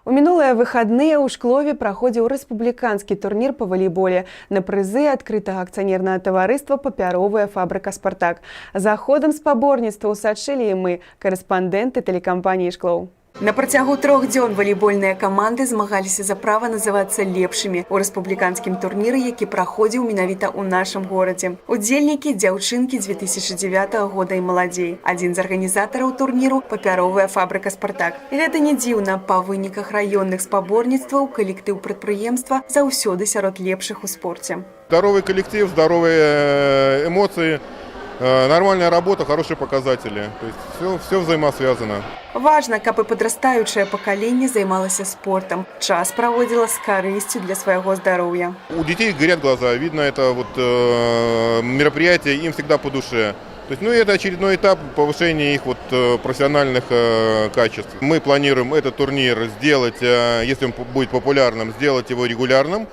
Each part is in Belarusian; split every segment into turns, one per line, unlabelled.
У мінулыя выхадныя ў Шклове праходзіў рэспубліканскі турнір па валейболе на прызы адкрытага акцыянернага таварыства «Папяровая фабрыка «Спартак». За ходам спаборніцтваў сачылі і мы, карэспандэнты тэлекампаніі «Шклоў». На працягу 3 дзён валейбольныя каманды змагаліся за права называцца лепшымі ў рэспубліканскім турніры, які праходзіў менавіта ў нашым горадзе. Удзельнікі – дзяўчынкі 2009 года і маладзей. Адзін з арганізатараў турніру – «Папяровая фабрыка «Спартак». І гэта не дзіўна, па выніках раённых спаборніцтваў калектыў прадпрыемства заўсёды сярод лепшых у спорце.
Здоровый коллектив, здоровые эмоции, нормальная работа, хорошие показатели. То есть все взаимосвязано.
Важно, каб і падрастаючае пакаленне займалася спортом. Час праводзіла з карысцю для свайго здароўя.
У детей горят глаза, видно, это мероприятие им всегда по душе. То есть, это очередной этап повышения их профессиональных качеств. Мы планируем этот турнир сделать, если он будет популярным, сделать его регулярным.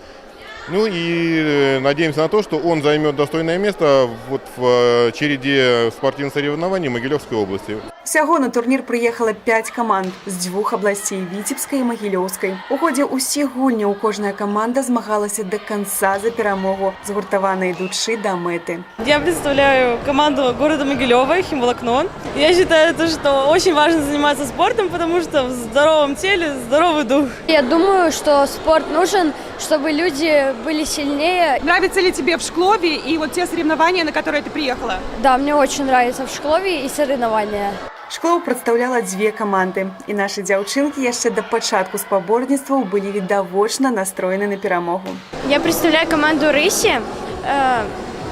И надеемся на то, что он займет достойное место в череде спортивных соревнований Могилевской области.
Всего на турнір приехало 5 команд з 2 областей – Витебской и Могилевской. У ходе усіх гульняў кожная команда змагалася до конца за перемогу, згуртовано ідучи до меты.
Я представляю команду города Могилева, химволокно. Я считаю, что очень важно заниматься спортом, потому что в здоровом теле здоровый дух.
Я думаю, что спорт нужен, чтобы люди были сильнее.
Нравится ли тебе в Шклове и те соревнования, на которые ты приехала?
Да, мне очень нравится в Шклове и соревнования.
Шклоў прадстаўляла 2 каманды, і нашы дзяўчынкі яшчэ да пачатку спаборніцтваў былі відавочна настроены на перамогу.
Я представляю команду «Рыси».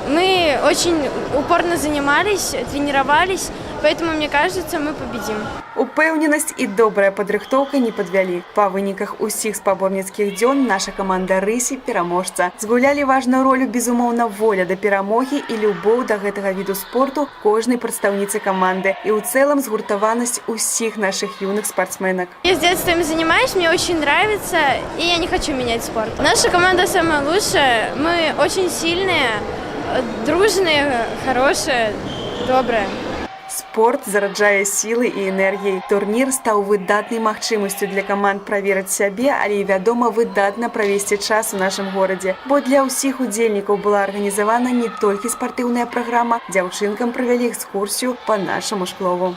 Мы очень упорно занимались, тренировались, поэтому, мне кажется, мы победим.
Упэўненасць і добрая падрыхтоўка не падвялі. Па выніках усіх спаборніцкіх дзён наша каманда «Рыси» пераможца. Згулялі важную ролю, безумоўна, воля да перамогі і любоў да гэтага віду спорту кожнай прадстаўніцы каманды. І ў цэлым згуртаванасць усіх нашых юных спортсменок.
Я с детства им занимаюсь, мне очень нравится, и я не хочу менять спорт. Наша команда самая лучшая, мы очень сильные, дружные, хорошие, добрые.
Спорт зараджае сілы і энергіяй. Турнір стаў выдатнай магчымасцю для каманд праверыць сябе, але і, вядома, выдатна правесці час у нашым горадзе. Бо для ўсіх удзельнікаў была арганізавана не толькі спартыўная праграма, дзяўчынкам правялі экскурсію па нашаму Шклову.